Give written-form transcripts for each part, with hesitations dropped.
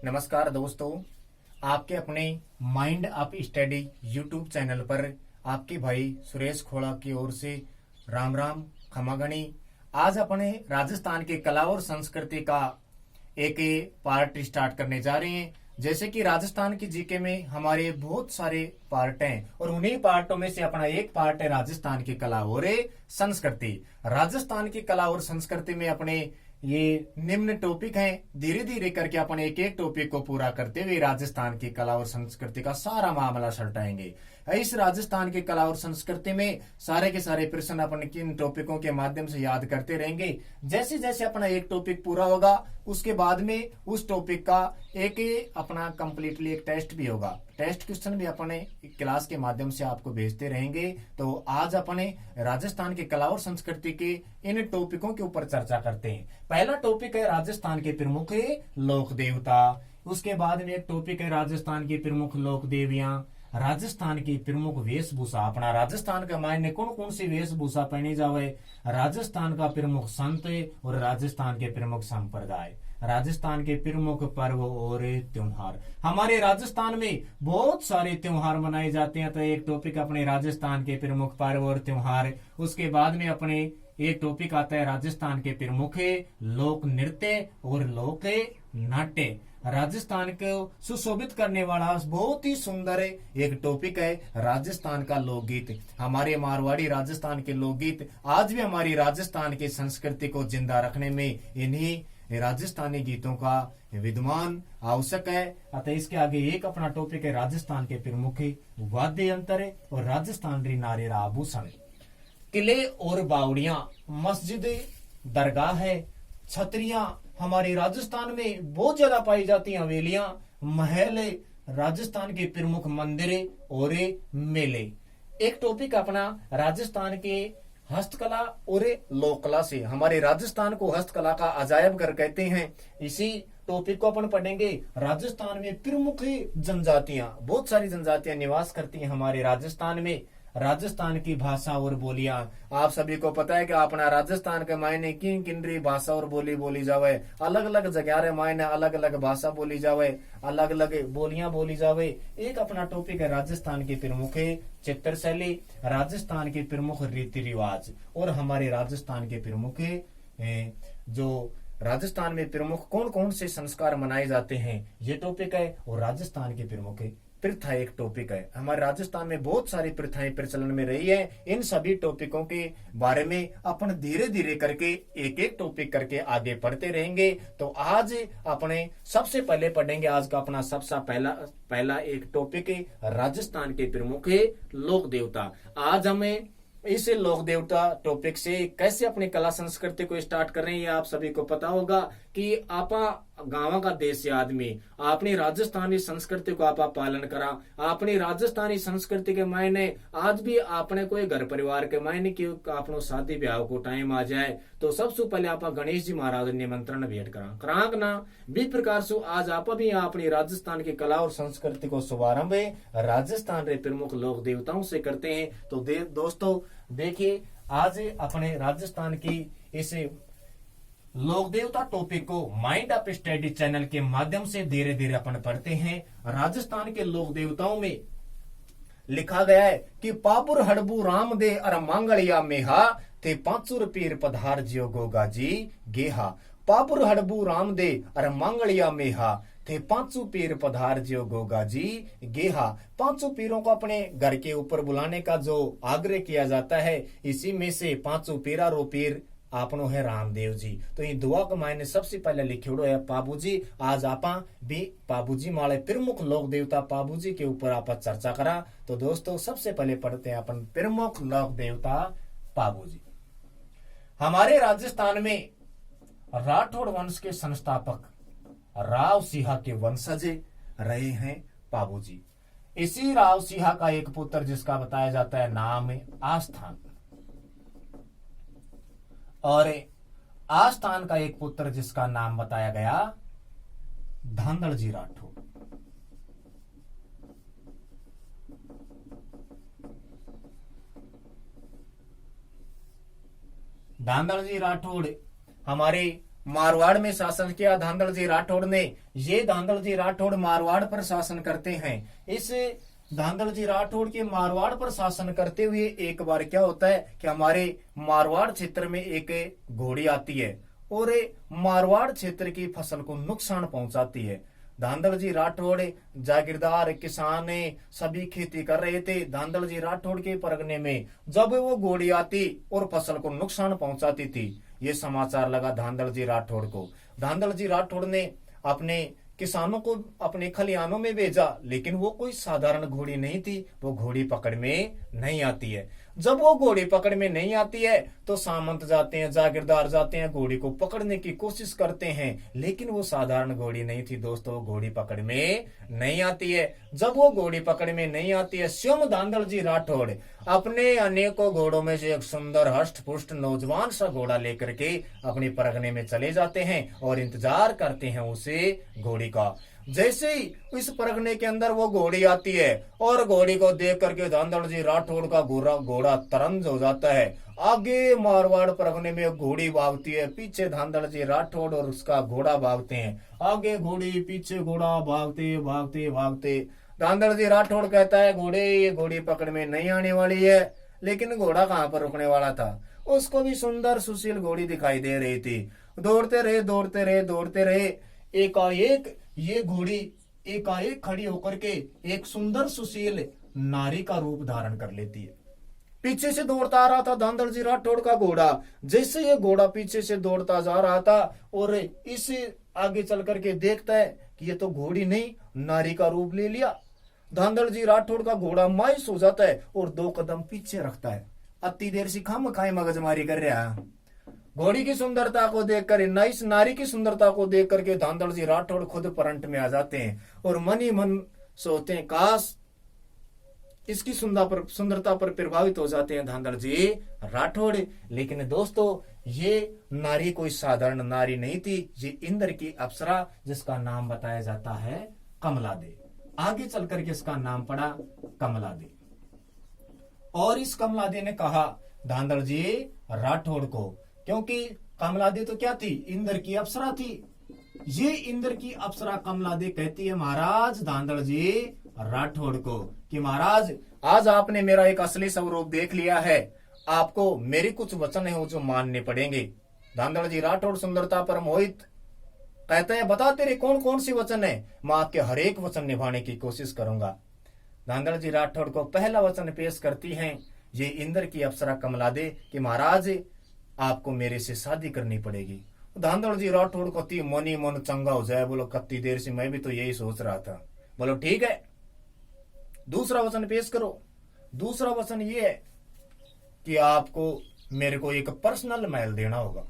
नमस्कार दोस्तों, आपके अपने mind up study YouTube channel पर आपके भाई सुरेश खोड़ा की ओर से राम राम खमागणी। आज अपने राजस्थान के कला और संस्कृति का एक पार्ट स्टार्ट करने जा रहे हैं। जैसे कि राजस्थान की जीके में हमारे बहुत सारे पार्ट हैं और उन्हीं पार्टों में से अपना एक पार्ट है राजस्थान की कला और संस्कृति। राजस्थान की कला और संस्कृति में अपने ये निम्न टॉपिक हैं। धीरे धीरे करके अपन एक एक टॉपिक को पूरा करते हुए राजस्थान की कला और संस्कृति का सारा मामला सलटाएंगे। इस राजस्थान की कला और संस्कृति में सारे के सारे प्रश्न अपन किन टॉपिकों के माध्यम से याद करते रहेंगे। जैसे जैसे अपना एक टॉपिक पूरा होगा उसके बाद में उस टॉपिक का एक अपना कंप्लीटली एक टेस्ट भी होगा। टेस्ट क्वेश्चन भी अपने क्लास के माध्यम से आपको भेजते रहेंगे। तो आज अपने राजस्थान की कला और संस्कृति के इन टॉपिकों के ऊपर चर्चा करते हैं। पहला टॉपिक है राजस्थान के प्रमुख लोक देवता। उसके बाद में एक टॉपिक है राजस्थान की प्रमुख लोक देवियां, राजस्थान की प्रमुख वेशभूषा। अपना राजस्थान के मायने कौन कौन सी वेशभूषा पहनी जावे, राजस्थान का प्रमुख संत और राजस्थान के प्रमुख संप्रदाय, राजस्थान के प्रमुख पर्व और त्योहार। हमारे राजस्थान में बहुत सारे त्योहार मनाए जाते हैं। तो एक टॉपिक अपने राजस्थान के प्रमुख पर्व और त्योहार। उसके बाद में अपने एक टॉपिक आता है राजस्थान के प्रमुख लोक नृत्य और लोक नाट्य। राजस्थान को सुशोभित करने वाला बहुत ही सुंदर एक टॉपिक है राजस्थान का लोकगीत। हमारे मारवाड़ी राजस्थान के लोकगीत आज भी हमारी राजस्थान की संस्कृति को जिंदा रखने में इन्हीं राजस्थानी गीतों का विद्यमान आवश्यक है। अतः इसके आगे एक अपना टॉपिक है राजस्थान के प्रमुख वाद्य यंत्र और राजस्थान री नारी आभूषण। किले और बावड़ियां, मस्जिद, दरगाह है, छतरियां हमारे राजस्थान में बहुत ज्यादा पाई जाती हैं। हवेलियां, महल, राजस्थान के प्रमुख मंदिर और मेले। एक टॉपिक अपना राजस्थान के हस्तकला और लोक कला से। हमारे राजस्थान को हस्तकला का अजायब घर कहते हैं। इसी टॉपिक को अपन पढ़ेंगे। राजस्थान में प्रमुख जनजातियां, बहुत सारी जनजातियां निवास करती हैं हमारे राजस्थान में। राजस्थान की भाषा और बोलियां, आप सभी को पता है कि अपना राजस्थान के मायने किन किनरी भाषा और बोली बोली जावे। अलग अलग जगह मायने अलग अलग भाषा बोली जावे, अलग अलग बोलियां बोली जावे। एक अपना टॉपिक है राजस्थान की प्रमुख चित्रशैली, राजस्थान के प्रमुख रीति रिवाज और हमारे राजस्थान के प्रमुख जो राजस्थान में प्रमुख कौन कौन से संस्कार मनाए जाते हैं, ये टॉपिक है। और राजस्थान के प्रमुख प्रथा एक टॉपिक है। हमारे राजस्थान में बहुत सारी प्रथाएं प्रचलन में रही है। इन सभी टॉपिकों के बारे में अपन धीरे धीरे करके एक एक टॉपिक करके आगे पढ़ते रहेंगे। तो आज अपने सबसे पहले पढ़ेंगे आज का अपना सबसे पहला एक टॉपिक है राजस्थान के प्रमुख लोक देवता। आज हमें इस लोक देवता टॉपिक से कैसे अपनी कला संस्कृति को स्टार्ट कर रहे हैं, ये आप सभी को पता होगा कि आपा गांव का देश आदमी अपनी राजस्थानी संस्कृति को आपा पालन करा। अपनी राजस्थानी संस्कृति के मायने आज भी आपने कोई घर परिवार के मायने की आपनो शादी ब्याह को टाइम आ जाए तो सबसे पहले आपा गणेश जी महाराज निमंत्रण भेंट करा ना भी प्रकार से आज आप भी अपनी राजस्थान की कला और संस्कृति को शुभारंभ राजस्थान के प्रमुख लोक देवताओं से करते हैं। तो दोस्तों देखिए, आज अपने राजस्थान की इस लोक देवता टॉपिक को माइंड अप स्टडी चैनल के माध्यम से धीरे धीरे अपन पढ़ते हैं। राजस्थान के लोक देवताओं में लिखा गया है कि पापुर हड़बू राम दे अर मांगलिया मेहा थे 500 पीर पधार जियो गोगा जी गेहा। पापुर हड़बू राम दे अर मांगलिया मेहा थे 500 पीर पधार जियो गोगा जी गेहा। 500 पीरों को अपने घर के ऊपर बुलाने का जो आग्रह किया जाता है, इसी में से 500 पीरा रो पीर आपनो है रामदेव जी। तो ये दुआ के मायने सबसे पहले लिखियोड़ो है पाबूजी। आज आपा भी पाबूजी माले प्रमुख लोक देवता पाबूजी के ऊपर आप चर्चा करा। तो दोस्तों सबसे पहले पढ़ते हैं अपन प्रमुख लोक देवता पाबूजी। हमारे राजस्थान में राठौड़ वंश के संस्थापक राव सिंह के वंशज रहे हैं पाबूजी। इसी राव सिंह का एक पुत्र जिसका बताया जाता है नाम आस्थान, और आस्थान का एक पुत्र जिसका नाम बताया गया धांधड़ जी राठौड़। धांधड़ जी राठौड़ हमारे मारवाड़ में शासन किया धांधल जी राठौड़ ने। ये धांधल जी राठौड़ मारवाड़ पर शासन करते हैं। इस धांधल जी राठौड़ के मारवाड़ पर शासन करते हुए एक बार क्या होता है कि हमारे मारवाड़ क्षेत्र में एक घोड़ी आती है और मारवाड़ क्षेत्र की फसल को नुकसान पहुंचाती है। धांधल जी राठौड़ जागीरदार किसान सभी खेती कर रहे थे। धांधल जी राठौड़ के परगने में जब वो घोड़ी आती और फसल को नुकसान पहुंचाती थी, ये समाचार लगा धांधल जी राठौड़ को। धांधल जी राठौड़ ने अपने किसानों को अपने खलिहानों में भेजा, लेकिन वो कोई साधारण घोड़ी नहीं थी, वो घोड़ी पकड़ में नहीं आती है। जब वो घोड़ी पकड़ में नहीं आती है तो सामंत जाते हैं, जागीरदार जाते हैं, घोड़ी को पकड़ने की कोशिश करते हैं, लेकिन वो साधारण घोड़ी नहीं थी दोस्तों, घोड़ी पकड़ में नहीं आती है। जब वो घोड़ी पकड़ में नहीं आती है, स्वयं धांधल जी राठौड़ अपने अनेकों घोड़ों में से एक सुंदर हष्ट पुष्ट नौजवान सा घोड़ा लेकर के अपने परगने में चले जाते हैं और इंतजार करते हैं उसे घोड़ी का। जैसे ही इस परगने के अंदर वो घोड़ी आती है और घोड़ी को देख करके धांधल जी राठौड़ का घोड़ा तरंज हो जाता है। आगे मारवाड़ परगने में घोड़ी भागती है, पीछे धांधल जी राठौड़ और उसका घोड़ा भागते हैं। आगे घोड़ी पीछे घोड़ा, भागते भागते भागते धांधल जी राठौड़ कहता है घोड़े ये घोड़ी पकड़ में नहीं आने वाली है, लेकिन घोड़ा कहाँ पर रुकने वाला था। उसको भी सुंदर सुशील घोड़ी दिखाई दे रही थी। दौड़ते रहे दौड़ते रहे दौड़ते रहे, एकाएक ये घोड़ी एकाएक खड़ी होकर के एक सुंदर सुशील नारी का रूप धारण कर लेती है। पीछे से दौड़ता आ रहा था धांधल जी राठौड़ का घोड़ा। जैसे ये घोड़ा पीछे से दौड़ता जा रहा था और इस आगे चल करके देखता है कि ये तो घोड़ी नहीं, नारी का रूप ले लिया। धांधल जी राठौड़ का घोड़ा मायूस हो जाता है और 2 कदम पीछे रखता है। अति देर से खाम खाए मगजमारी कर रहा है। घोड़ी की सुंदरता को देखकर, इस नारी की सुंदरता को देख करके धांधल जी राठौड़ खुद करंट में आ जाते हैं और मन ही मन सोचते हैं काश इसकी सुंदरता पर प्रभावित हो जाते हैं धांधल जी राठौड़। लेकिन दोस्तों ये नारी कोई साधारण नारी नहीं थी, ये इंद्र की अप्सरा जिसका नाम बताया जाता है कमला दे। आगे चल करके इसका नाम पड़ा कमला दे। और इस कमला दे ने कहा धांधल जी राठौड़ को, क्योंकि कमला दे तो क्या थी, इंद्र की अप्सरा थी। ये इंद्र की अप्सरा कमला दे कहती है महाराज धांधल जी राठौड़ को कि महाराज आज आपने मेरा एक असली स्वरूप देख लिया है, आपको मेरी कुछ वचन है वो जो मानने पड़ेंगे। धांधल जी राठौड़ सुंदरता पर मोहित कहते हैं बता तेरे कौन कौन सी वचन है, मैं आपके हर एक वचन निभाने की कोशिश करूंगा। धांधल जी राठौड़ को पहला वचन पेश करती हैं ये इंद्र की अप्सरा कमला दे कि महाराज आपको मेरे से शादी करनी पड़ेगी। धांधल जी राठौड़ को ती मनी मन चंगा हो जाए, बोलो कत्ती देर से मैं भी तो यही सोच रहा था। बोलो ठीक है, दूसरा वचन पेश करो। दूसरा वचन ये है कि आपको मेरे को एक पर्सनल महल देना होगा।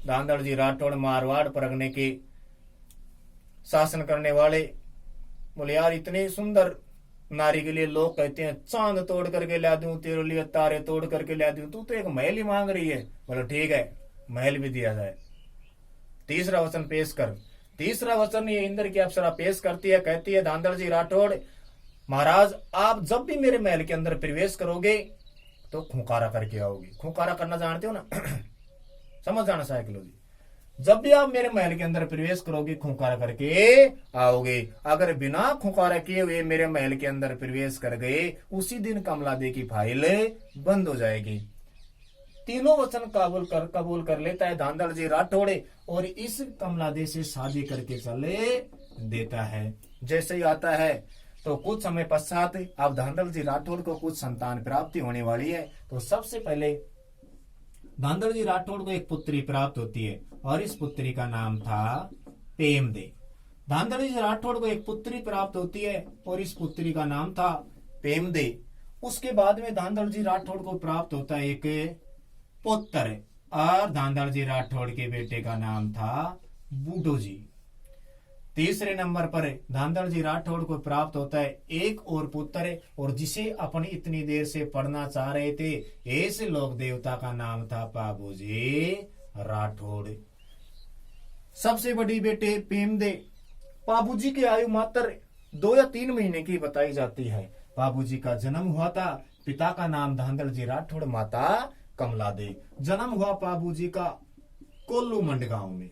धांधल जी राठौड़ मारवाड़ परगने के शासन करने वाले बोले यार इतने सुंदर नारी के लिए लोग कहते हैं चांद तोड़ करके ला दूं, तेरे लिए तारे तोड़ करके ला दूं, तू तो एक महल ही मांग रही है। बोलो ठीक है, महल भी दिया जाए। तीसरा वचन पेश कर। तीसरा वचन ये इंद्र की अप्सरा पेश करती है, कहती है धांधल जी राठौड़ महाराज आप जब भी मेरे महल के अंदर प्रवेश करोगे तो खुंकारा करके आओगे। खुंकारा करना जानते हो ना समझ जाना साइकोलॉजी। जब भी आप मेरे महल के अंदर प्रवेश करोगे खुंकारा करके आओगे। अगर बिना खुंकारा किए हुए मेरे महल के अंदर प्रवेश कर गए उसी दिन कमला दे की फाइल बंद हो जाएगी। तीनों वचन कबूल कर लेता है धांधल जी राठौड़ और इस कमला दे से शादी करके चले देता है। जैसे ही आता है तो कुछ समय पश्चात अब धांधल जी राठौड़ को कुछ संतान प्राप्ति होने वाली है। तो सबसे पहले धांधल जी राठौड़ को एक पुत्री प्राप्त होती है और इस पुत्री का नाम था पेमदे। धांधल जी राठौड़ को एक पुत्री प्राप्त होती है और इस पुत्री का नाम था पेमदे। उसके बाद में धांधल जी राठौड़ को प्राप्त होता है एक पुत्र और धांधल जी राठौड़ के बेटे का नाम था बूढ़ो जी। तीसरे नंबर पर धांधल जी राठौड़ को प्राप्त होता है एक और पुत्र और जिसे अपन इतनी देर से पढ़ना चाह रहे थे, ऐसे लोक देवता का नाम था पाबूजी राठौड़। सबसे बड़ी बेटे पेमदे पाबूजी की आयु मात्र 2 या 3 महीने की बताई जाती है। पाबूजी का जन्म हुआ था, पिता का नाम धांधल जी राठौड़, माता कमला दे। जन्म हुआ पाबूजी का कोल्लू मंड गांव में।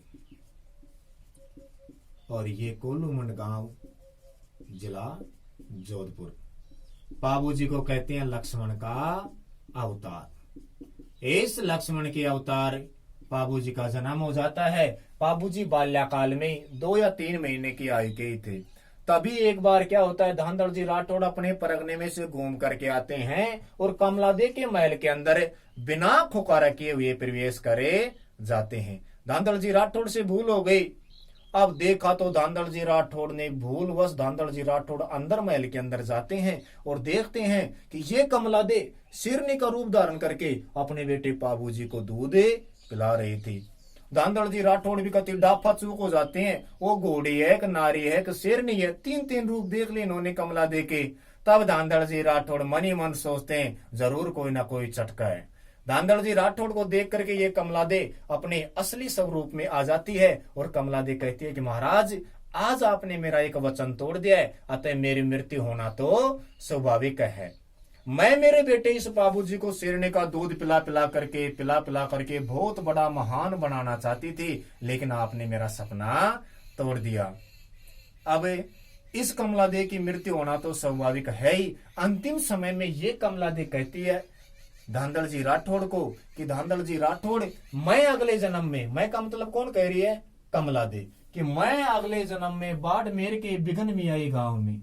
और ये कोल्लूमंड गांव, जिला जोधपुर। बाबूजी को कहते हैं लक्ष्मण का अवतार। इस लक्ष्मण के अवतार बाबूजी का जन्म हो जाता है। बाबूजी बाल्यकाल में 2 या 3 महीने की आयु के ही थे। तभी एक बार क्या होता है, धांधड़ जी राठौड़ अपने परगने में से घूम करके आते हैं और कमलादे के महल के अंदर बिना खुकारा किए हुए प्रवेश करे जाते हैं। धांधड़ जी राठौड़ से भूल हो गई। अब देखा तो धांधड़ जी राठौड़ ने भूलवश धांधड़ जी राठौड़ अंदर महल के अंदर जाते हैं और देखते हैं कि ये कमलादे शेरनी का रूप धारण करके अपने बेटे बाबूजी को दूध पिला रही थी। धांधड़ जी राठौड़ भी कति डाफा चूक हो जाते हैं। वो घोड़ी है, एक नारी है, एक शेरनी है, 3 रूप देख लिए इन्होंने कमलादे के। तब धांधड़ जी राठौड़ मन ही मन सोचते हैं जरूर कोई ना कोई चटका है। धांधड़ जी राठौड़ को देख करके ये कमलादे अपने असली स्वरूप में आ जाती है और कमलादे कहती है कि महाराज आज आपने मेरा एक वचन तोड़ दिया है, अतः मेरी मृत्यु होना तो स्वाभाविक है। मैं मेरे बेटे इस बाबूजी को शेरनी का दूध पिला पिला करके बहुत बड़ा महान बनाना चाहती थी, लेकिन आपने मेरा सपना तोड़ दिया। अब इस कमलादे की मृत्यु होना तो स्वाभाविक है ही। अंतिम समय में ये कमलादे कहती है धांधड़ जी राठौड़ को कि धांधड़ जी राठौड़, मैं अगले जन्म में, मैं का मतलब कौन कह रही है, कमलादे, कि मैं अगले जन्म में बाड़मेर के बिघन मियाई गांव में,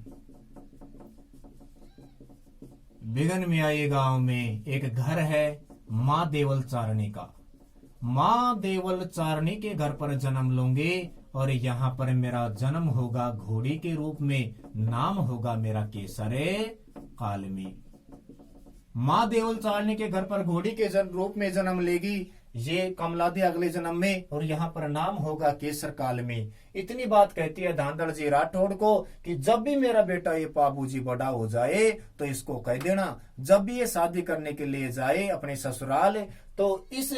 बिघन मियाई गांव में एक घर है माँ देवल चारणी का। माँ देवल चारणी के घर पर जन्म लूंगे और यहाँ पर मेरा जन्म होगा घोड़ी के रूप में, नाम होगा मेरा केसरे कालमी। माँ देवल चारणी के घर पर घोड़ी के रूप में जन्म लेगी ये कमलादे अगले जन्म में, और यहाँ पर नाम होगा केसर काल में। इतनी बात कहती है धांधड़ जी राठौड़ को कि जब भी मेरा बेटा ये बाबूजी बड़ा हो जाए तो इसको कह देना, जब भी ये शादी करने के लिए जाए अपने ससुराल तो इस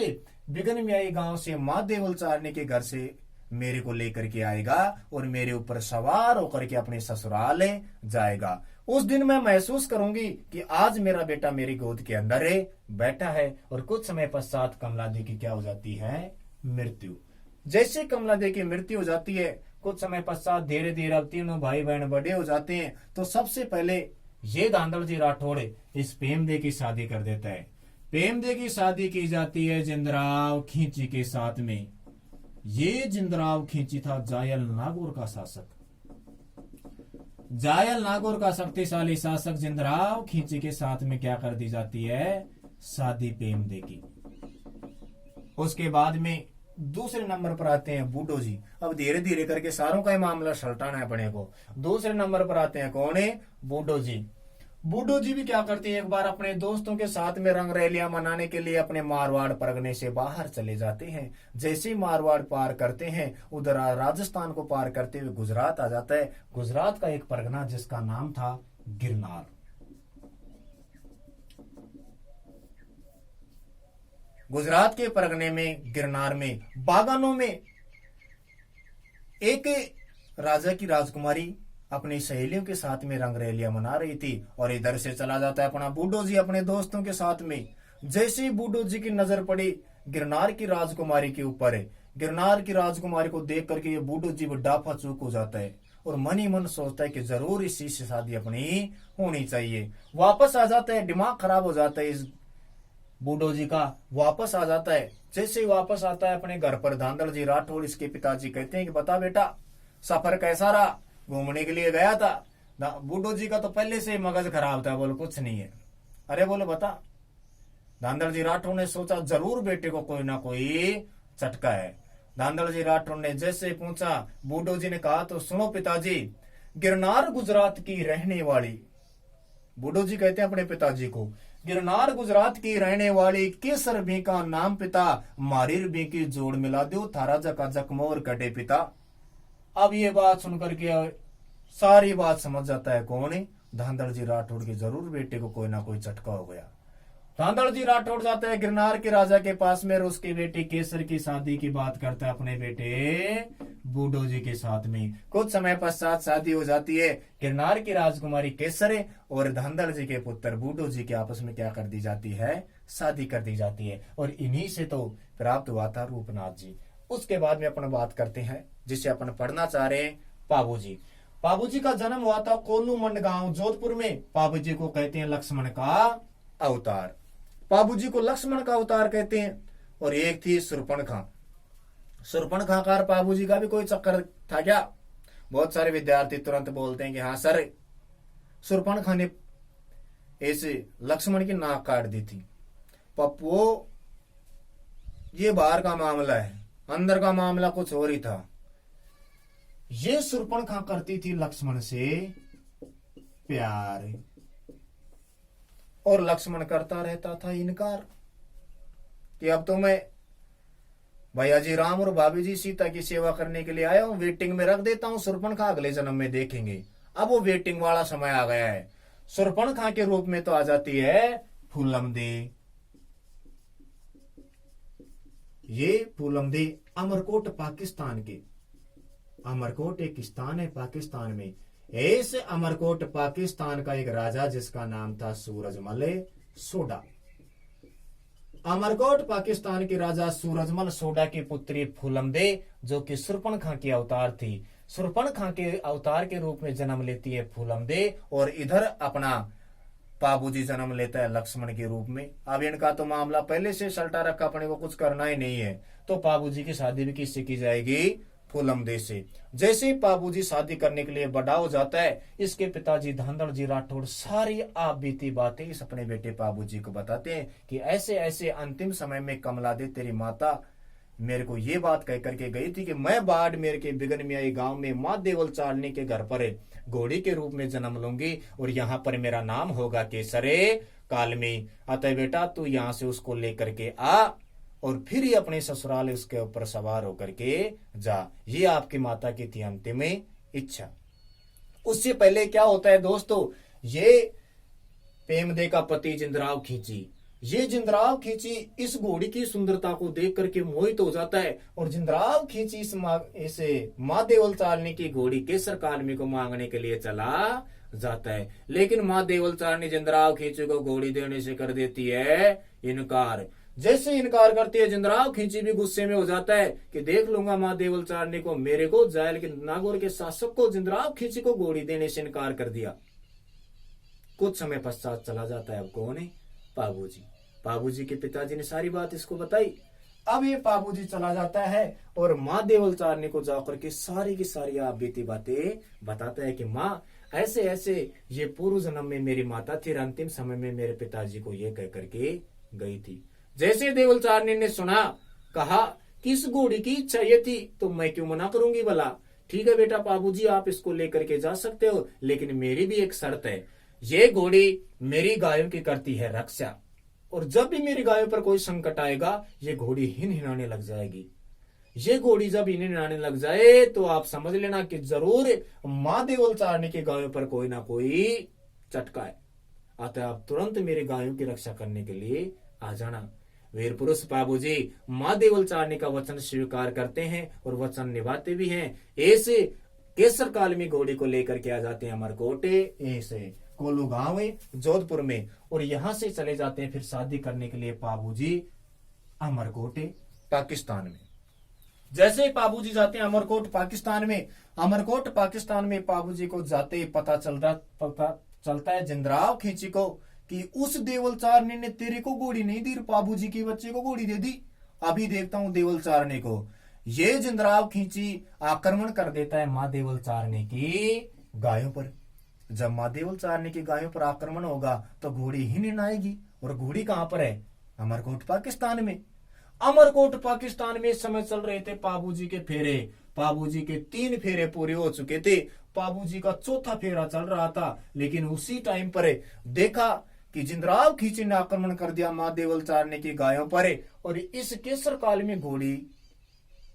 बिघन मियाई गांव से माँ देवल चारणी के घर से मेरे को लेकर के आएगा और मेरे ऊपर सवार होकर के अपने ससुराल जाएगा। उस दिन मैं महसूस करूंगी कि आज मेरा बेटा मेरी गोद के अंदर बैठा है। और कुछ समय पश्चात कमलादे की क्या हो जाती है, मृत्यु। जैसे कमलादे की मृत्यु हो जाती है, कुछ समय पश्चात धीरे धीरे अब तीनों भाई बहन बड़े हो जाते हैं। तो सबसे पहले ये धांधड़ जी राठौड़ इस पेमदे की शादी कर देता है। पेमदे की शादी की जाती है जिंदराव खींची के साथ में। ये जिंदराव खींची था जायल नागौर का शासक। जायल नागौर का शक्तिशाली शासक जिंदराव खींची के साथ में क्या कर दी जाती है, शादी पेमदे की। उसके बाद में दूसरे नंबर पर आते हैं बूडो जी। अब धीरे धीरे करके सारों का ही मामला सलटाना है अपने को। दूसरे नंबर पर आते हैं कौन है, बूडो जी। बूडो जी भी क्या करती है, एक बार अपने दोस्तों के साथ में रंगरैलियां मनाने के लिए अपने मारवाड़ परगने से बाहर चले जाते हैं। जैसे ही मारवाड़ पार करते हैं, उधर राजस्थान को पार करते हुए गुजरात आ जाता है। गुजरात का एक परगना जिसका नाम था गिरनार। गुजरात के परगने में गिरनार में बागानों में एक राजा की राजकुमारी अपनी सहेलियों के साथ में रंगरैलियां मना रही थी और इधर से चला जाता है अपना बूडो जी अपने दोस्तों के साथ में। जैसे ही बूडो जी की नजर पड़ी गिरनार की राजकुमारी के ऊपर, गिरनार की राजकुमारी को देख करके ये बूडो जी डाफा चूक हो जाता है और मन ही मन सोचता है कि जरूर इसी से शादी अपनी होनी चाहिए। वापस आ जाता है, दिमाग खराब हो जाता है इस बूडो जी का, वापस आ जाता है। जैसे ही वापस आता है अपने घर पर, धांधड़ जी राठौड़ इसके पिताजी कहते हैं कि बता बेटा सफर कैसा रहा, घूमने के लिए गया था। बूडो जी का तो पहले से मगज खराब था, बोलो कुछ नहीं है। अरे बोलो बता। धांधड़ जी राठौड़ ने सोचा जरूर बेटे को कोई ना कोई चटका है। धांधड़ जी राठौड़ ने जैसे पूछा, बूडो जी ने कहा तो सुनो पिताजी, गिरनार गुजरात की रहने वाली, बूडो जी कहते हैं अपने पिताजी को, गिरनार गुजरात की रहने वाली केसर भी का नाम पिता, मारिर भी की जोड़ मिला दो थारा जका जकमोर कटे पिता। अब ये बात सुनकर के सारी बात समझ जाता है कौन है, धांधड़ जी राठौड़ के जरूर बेटे को कोई ना कोई चटका हो गया। धांधड़ जी राठौड़ जाता है गिरनार के राजा के पास में और उसकी बेटी केसर की शादी की बात करता है अपने बेटे बूडो जी के साथ में। कुछ समय पश्चात शादी हो जाती है। गिरनार की राजकुमारी केसर और धांधड़ जी के पुत्र बूडो जी के आपस में क्या कर दी जाती है, शादी कर दी जाती है। और इन्हीं से तो प्राप्त हुआ था रूपनाथ जी। उसके बाद में अपन बात करते हैं जिसे अपन पढ़ना चाह रहे हैं पाबूजी। पाबूजी का जन्म हुआ था कोल्लू मंड गांव जोधपुर में। पाबूजी को कहते हैं लक्ष्मण का अवतार। पाबूजी को लक्ष्मण का अवतार कहते हैं। और एक थी शूर्पणखा। शूर्पणखा का पाबूजी का भी कोई चक्कर था क्या? बहुत सारे विद्यार्थी तुरंत बोलते हैं कि हाँ सर, शूर्पणखा ने ऐसे लक्ष्मण की नाक काट दी थी। पप्पू ये बाहर का मामला है, अंदर का मामला कुछ और ही था। ये शूर्पणखा करती थी लक्ष्मण से प्यार और लक्ष्मण करता रहता था इनकार कि अब तो मैं भैया जी राम और भाभी जी सीता की सेवा करने के लिए आया हूं, वेटिंग में रख देता हूं, शूर्पणखा अगले जन्म में देखेंगे। अब वो वेटिंग वाला समय आ गया है। शूर्पणखा के रूप में तो आ जाती है फूलमदे। ये फूलमदे अमरकोट पाकिस्तान के, अमरकोट एक स्थान है पाकिस्तान में। इस अमरकोट पाकिस्तान का एक राजा जिसका नाम था सूरजमल सोडा। अमरकोट पाकिस्तान के राजा सूरजमल सोडा की पुत्री फूलमदे, जो कि शूर्पणखा की अवतार थी। शूर्पणखा के अवतार के रूप में जन्म लेती है फूलमदे और इधर अपना पाबूजी जन्म लेता है लक्ष्मण के रूप में। अब इनका तो मामला पहले से सल्टा रखा, अपने को कुछ करना ही नहीं है। तो पाबूजी की शादी भी किससे की जाएगी? फूलमदे से। जैसे ही पाबूजी शादी करने के लिए बड़ा हो जाता है, इसके पिताजी धनदड़ जी राठौड़ सारी आप बीती बातें इस अपने बेटे पाबूजी को बताते हैं कि ऐसे ऐसे अंतिम समय में कमला दे तेरी माता मेरे को ये बात कह करके गई थी कि मैं बाड़मेर के बिगन मियाई गांव में माँ देवल चालनी के घर पर घोड़ी के रूप में जन्म लूंगी और यहाँ पर मेरा नाम होगा केसरे कालमी। अतः बेटा तू यहाँ से उसको लेकर के आ और फिर ही अपने ससुराल उसके ऊपर सवार होकर के जा। ये आपकी माता की थी अंतिम इच्छा। उससे पहले क्या होता है दोस्तों, ये पेमदे का पति जिंदराव खींची, ये जिंदराव खींची इस घोड़ी की सुंदरता को देख करके मोहित हो जाता है और जिंदराव खींची इस माँ देवल चालनी की घोड़ी केसर कालमी को मांगने के लिए चला जाता है। लेकिन माँ देवल चालनी जिंदराव खींची को घोड़ी देने से कर देती है इनकार। जैसे इनकार करती है, जिंदराव खींची भी गुस्से में हो जाता है कि देख लूंगा माँ देवल चालनी को, मेरे को जायल के नागौर के शासक को जिंदराव खींची को घोड़ी देने से इनकार कर दिया। कुछ समय पश्चात चला जाता है। अब कौन है? पाबूजी। पाबूजी के पिताजी ने सारी बात इसको बताई। अब ये पाबूजी चला जाता है और माँ देवल चालनी को जाकर के सारी की सारी आप बीती बातें बताता है कि माँ ऐसे ऐसे ये पूर्व जन्म में मेरी माता थी, अंतिम समय में मेरे पिताजी को ये कह करके गई थी। जैसे देवल चालनी ने सुना, कहा कि इस घोड़ी की इच्छा ये थी तो मैं क्यों मना करूंगी भला। ठीक है बेटा पाबूजी, आप इसको लेकर के जा सकते हो, लेकिन मेरी भी एक शर्त है। ये घोड़ी मेरी गायों की करती है रक्षा और जब भी मेरी गायों पर कोई संकट आएगा ये घोड़ी हिन हिनाने लग जाएगी। ये घोड़ी जब हिन हिनाने लग जाए तो आप समझ लेना कि जरूर माँ देवल चालनी की गायों पर कोई ना कोई चटका है। अतः आप तुरंत मेरी गायों की रक्षा करने के लिए आ जाना। वीर पुरुष पाबूजी माँ देवल चालनी का वचन स्वीकार करते हैं और वचन निभाते भी हैं। ऐसे केसर कालमी घोड़ी को लेकर के आ जाते हैं अमरकोटे ऐसे कोलू गांव है जोधपुर में और यहां से चले जाते हैं फिर शादी करने के लिए पाबूजी अमरकोटे पाकिस्तान में। जैसे ही पाबूजी जाते हैं अमरकोट पाकिस्तान में, अमरकोट पाकिस्तान में पाबूजी को जाते ही पता चलता है जिंदराव खींची को कि उस देवल चारने ने तेरे को घोड़ी नहीं दी, पाबूजी के बच्चे को घोड़ी दे दी। अभी देखता हूं देवल चारने को। ये जिंदराव खींची आक्रमण कर देता है माँ देवल चारने की गायों पर। जब माँ देवल चारने की गायों पर आक्रमण होगा तो घोड़ी ही नहीं आएगी। और घोड़ी कहां पर है? अमरकोट पाकिस्तान में। अमरकोट पाकिस्तान में इस समय चल रहे थे पाबूजी के फेरे। पाबूजी के 3 फेरे पूरे हो चुके थे, पाबूजी का 4था फेरा चल रहा था। लेकिन उसी टाइम पर देखा कि जिंदराव खींची ने आक्रमण कर दिया माँ देवल चारने की गायों पर और इस केसर काल में घोड़ी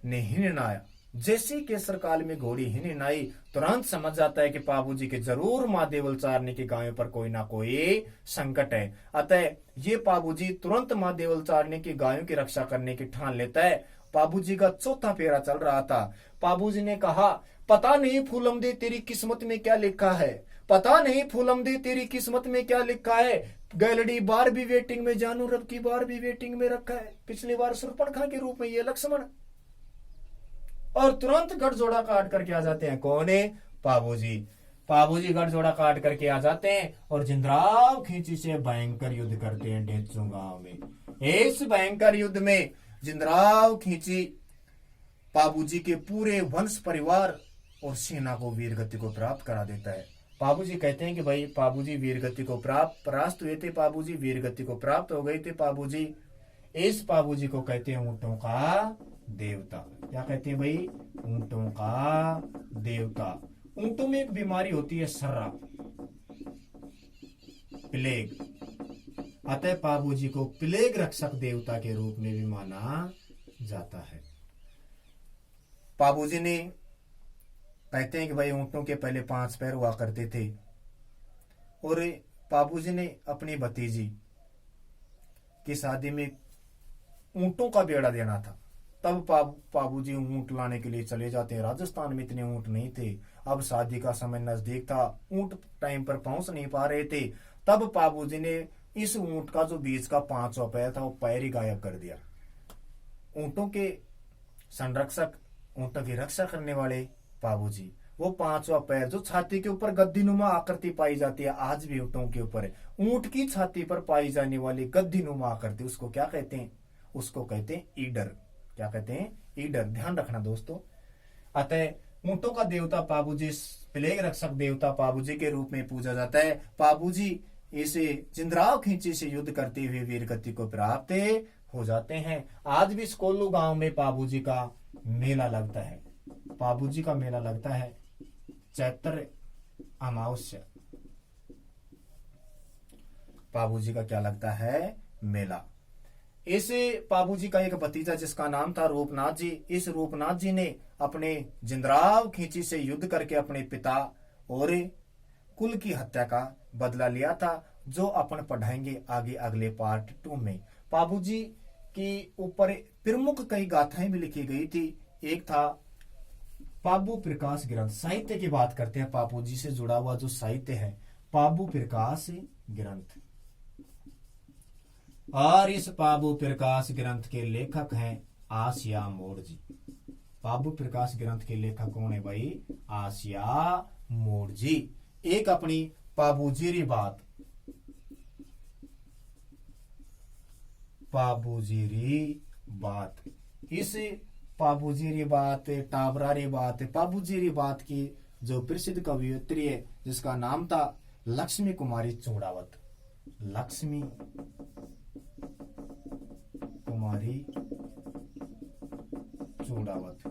ने हिन आया। जैसे केसर काल में घोड़ी हिन आई तुरंत समझ जाता है कि पाबूजी के जरूर माँ देवल चारने की गायों पर कोई ना कोई संकट है। अतः ये पाबूजी तुरंत माँ देवल चारने की गायों की रक्षा करने की ठान लेता है। पाबूजी का 4था फेरा चल रहा था। पाबूजी ने कहा, पता नहीं फूलमदे तेरी किस्मत में क्या लिखा है, पता नहीं फूलमदे तेरी किस्मत में क्या लिखा है। गैलडी बार भी वेटिंग में, जानू रब की बार भी वेटिंग में रखा है। पिछली बार शूर्पणखा के रूप में ये लक्ष्मण, और तुरंत गठजोड़ा काट करके आ जाते हैं। कौन है? पाबूजी। पाबूजी गठजोड़ा काट करके आ जाते हैं और जिंद्राव खींची से भयंकर युद्ध करते हैं ढेंचू गांव में। इस भयंकर युद्ध में जिंद्राव खींची पाबूजी के पूरे वंश परिवार और सेना को वीरगति को प्राप्त करा देता है। पाबूजी कहते हैं कि भाई पाबूजी वीरगति को परास्त हुए थे, पाबूजी वीरगति को प्राप्त हो गए थे पाबूजी। इस पाबूजी को कहते हैं ऊंटों का देवता। क्या कहते हैं भाई? ऊंटों का देवता। ऊंटों में एक बीमारी होती है सर्रा, प्लेग। अतः पाबूजी को प्लेग रक्षक देवता के रूप में भी माना जाता है। पाबूजी ने कहते हैं कि भाई ऊंटों के पहले 5 पैर हुआ करते थे और पाबूजी ने अपनी भतीजी की शादी में ऊंटों का बेड़ा देना था। तब पाबूजी ऊंट लाने के लिए चले जाते हैं। राजस्थान में इतने ऊंट नहीं थे। अब शादी का समय नजदीक था, ऊंट टाइम पर पहुंच नहीं पा रहे थे। तब पाबूजी ने इस ऊंट का जो बीच का 5वां पैर था वो पैर ही गायब कर दिया। ऊंटों के संरक्षक, ऊंटों की रक्षा करने वाले पाबूजी, वो 5वां पैर जो छाती के ऊपर गद्दीनुमा आकृति पाई जाती है, आज भी ऊंटों के ऊपर ऊंट की छाती पर पाई जाने वाली गद्दीनुमा आकृति, उसको क्या कहते हैं? उसको कहते हैं ईडर। क्या कहते हैं? ईडर। ध्यान रखना दोस्तों। अतः ऊंटों का देवता पाबूजी, प्लेग रक्षक देवता पाबूजी के रूप में पूजा जाता है। पाबूजी इसे जिंद्राव खींची से युद्ध करते हुए वीरगति को प्राप्त हो जाते हैं। आज भी कोल्लू गांव में पाबूजी का मेला लगता है। पाबूजी का मेला लगता है चैत्र अमावस्या। पाबूजी का क्या लगता है? मेला। इस पाबूजी का एक भतीजा जिसका नाम था रूपनाथ जी। इस रूपनाथ जी ने अपने जिंद्राव खींची से युद्ध करके अपने पिता और कुल की हत्या का बदला लिया था, जो अपन पढ़ाएंगे आगे अगले पार्ट 2 में। पाबूजी के ऊपर प्रमुख कई गाथाएं भी लिखी गई थी। एक था पाबू प्रकाश ग्रंथ। साहित्य की बात करते हैं, पाबूजी से जुड़ा हुआ जो साहित्य है, पाबू प्रकाश ग्रंथ। और इस पाबू प्रकाश ग्रंथ के लेखक हैं आसिया मोड़ जी। पाबू प्रकाश ग्रंथ के लेखक कौन है भाई? आसिया मोड़ जी। एक अपनी पाबूजीरी बात, पाबूजीरी बात, इस पाबूजीरी बात, टाबरारी बात, पाबूजीरी बात की जो प्रसिद्ध कवियत्री है जिसका नाम था लक्ष्मी कुमारी चूड़ावत। लक्ष्मी कुमारी चूड़ावत।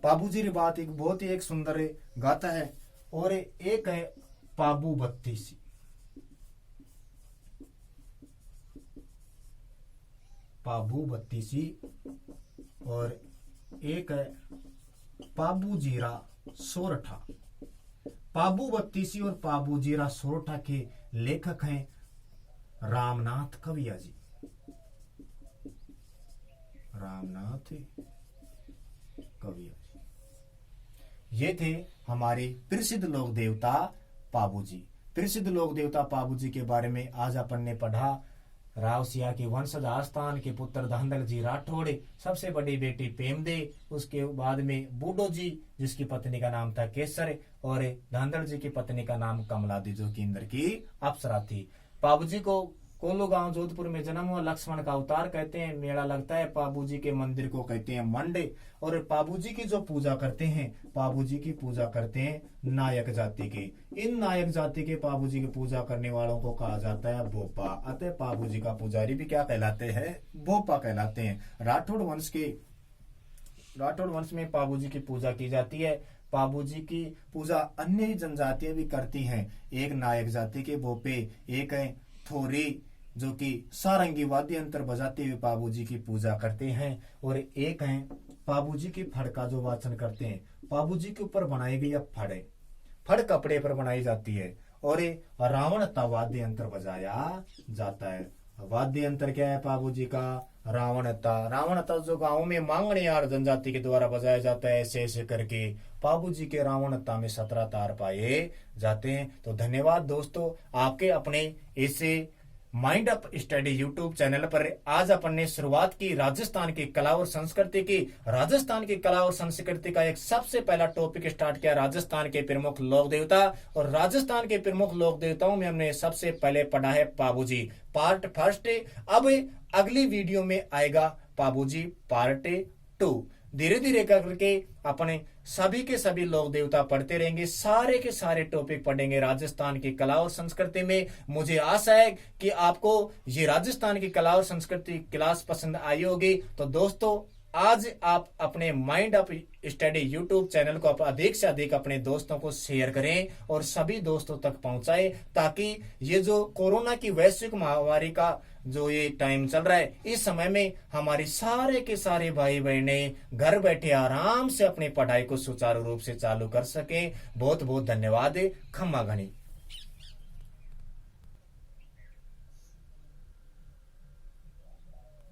पाबूजीरी बात एक बहुत ही एक सुंदर गाथा है। और एक है पाबू बत्तीसी। पाबू बत्तीसी और एक है पाबू जीरा सोरठा। पाबू बत्तीसी और पाबू जीरा सोरठा के लेखक हैं रामनाथ कविया जी। रामनाथ कविया जी, ये थे हमारे प्रसिद्ध लोक देवता पाबूजी। प्रसिद्ध लोक देवता पाबूजी के बारे में आज अपन ने पढ़ा। रावसिया के वंशज आस्थान के पुत्र धांधल जी राठौड़, सबसे बड़ी बेटी पेमदे, उसके बाद में बूढ़ो जी जिसकी पत्नी का नाम था केसर, और धांधल जी की पत्नी का नाम कमला दी जो कि इंद्र की अप्सरा थी। पाबूजी को कोल्लू गांव जोधपुर में जन्म हुआ। लक्ष्मण का अवतार कहते हैं। मेला लगता है। पाबूजी के मंदिर को कहते हैं मंडे। और पाबूजी की जो पूजा करते हैं, पाबूजी की पूजा करते हैं नायक जाति के। इन नायक जाति के पाबूजी की पूजा करने वालों को कहा जाता है भोपा। अतः पाबूजी का पुजारी भी क्या कहलाते हैं? भोपा कहलाते हैं। राठौड़ वंश में पाबूजी की पूजा की जाती है। पाबूजी की पूजा अन्य जनजातियां भी करती हैं। एक नायक जाति के भोपे, एक है थोरी जो कि सारंगी वाद्य यंत्र बजाते हुए पाबूजी की पूजा करते हैं, और एक है पाबूजी की फड़ का जो वाचन करते हैं। पाबूजी के ऊपर बनाई गई फड़ कपड़े पर बनाई जाती है, और रावणता वाद्य यंत्र बजाया जाता है। वाद्य यंत्र क्या है पाबूजी का? रावणता जो गांव में मांगणियार जनजाति के द्वारा बजाया जाता है। ऐसे करके पाबूजी के रावणता में 17 तार पाए जाते हैं। तो धन्यवाद दोस्तों, आपके अपने इस mind up study YouTube channel पर आज अपन ने शुरुआत की राजस्थान की कला और संस्कृति की। राजस्थान की कला और संस्कृति का एक सबसे पहला टॉपिक स्टार्ट किया राजस्थान के प्रमुख लोक देवता। और राजस्थान के प्रमुख लोक देवताओं में हमने सबसे पहले पढ़ा है पाबूजी, पार्ट फर्स्ट। अब अगली वीडियो में आएगा पाबूजी पार्ट 2। धीरे धीरे करके अपने सभी के सभी लोक देवता पढ़ते रहेंगे, सारे के सारे टॉपिक पढ़ेंगे राजस्थान की कला और संस्कृति में। मुझे आशा है कि आपको ये राजस्थान की कला और संस्कृति क्लास पसंद आई होगी। तो दोस्तों, आज आप अपने mind up study YouTube channel को अधिक से अधिक अपने दोस्तों को शेयर करें और सभी दोस्तों तक पहुंचाएं, ताकि ये जो कोरोना की वैश्विक महामारी का जो ये टाइम चल रहा है, इस समय में हमारे सारे के सारे भाई बहने घर बैठे आराम से अपनी पढ़ाई को सुचारू रूप से चालू कर सके। बहुत बहुत धन्यवाद। खम्मा घनी।